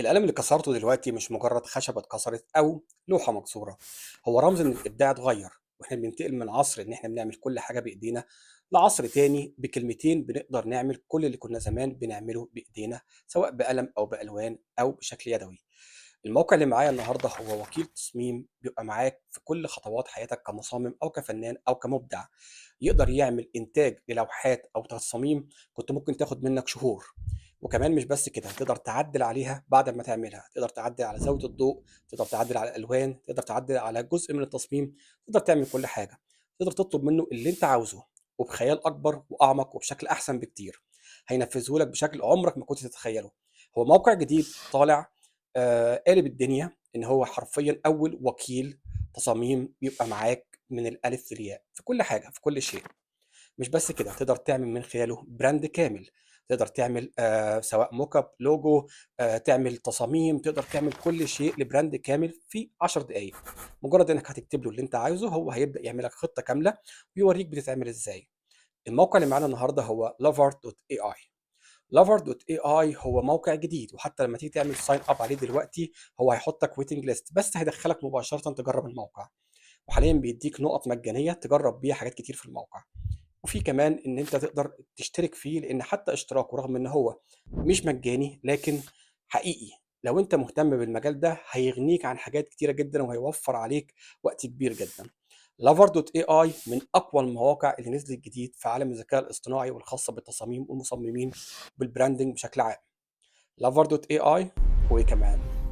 القلم اللي كسرته دلوقتي مش مجرد خشبة اتكسرت أو لوحة مكسورة، هو رمز إن الإبداع اتغير، وإحنا بننتقل من عصر إن إحنا بنعمل كل حاجة بإيدينا لعصر تاني بكلمتين بنقدر نعمل كل اللي كنا زمان بنعمله بإيدينا، سواء بقلم أو بألوان أو بشكل يدوي. الموقع اللي معايا النهارده هو وكيل تصميم بيبقى معاك في كل خطوات حياتك كمصمم أو كفنان أو كمبدع، يقدر يعمل إنتاج للوحات أو تصاميم كنت ممكن تاخد منك شهور. وكمان مش بس كده، تقدر تعدل عليها بعد ما تعملها، تقدر تعدل على زاوية الضوء، تقدر تعدل على الألوان، تقدر تعدل على جزء من التصميم، تقدر تعمل كل حاجة. تقدر تطلب منه اللي أنت عاوزه وبخيال أكبر وأعمق وبشكل أحسن بكتير، هينفذه لك بشكل عمرك ما كنت تتخيله. هو موقع جديد طالع، قالب الدنيا إن هو حرفيا أول وكيل تصاميم بيبقى معاك من الألف للياء في كل حاجة في كل شيء. مش بس كده، تقدر تعمل من خلاله براند كامل، تقدر تعمل سواء موك اب لوجو، تعمل تصاميم، تقدر تعمل كل شيء لبراند كامل في 10 دقائق. مجرد انك هتكتب له اللي انت عايزه هو هيبدا يعمل لك خطه كامله ويوريك بتتعمل ازاي. الموقع اللي معانا النهارده هو lover.ai. lover.ai هو موقع جديد، وحتى لما تيجي تعمل ساين اب عليه دلوقتي هو هيحطك ويتنج ليست، بس هيدخلك مباشره تجرب الموقع. وحاليا بيديك نقط مجانيه تجرب بيها حاجات كتير في الموقع. وفي كمان إن أنت تقدر تشترك فيه، لإن حتى اشتراكه رغم إن هو مش مجاني، لكن حقيقي لو أنت مهتم بالمجال ده هيغنيك عن حاجات كتيرة جدًا وهيوفّر عليك وقت كبير جدًا. lover.ai من أقوى المواقع اللي نزلت جديد في عالم الذكاء الاصطناعي والخاصة بالتصاميم والمصممين والbranding بشكل عام. lover.ai وإيه كمان؟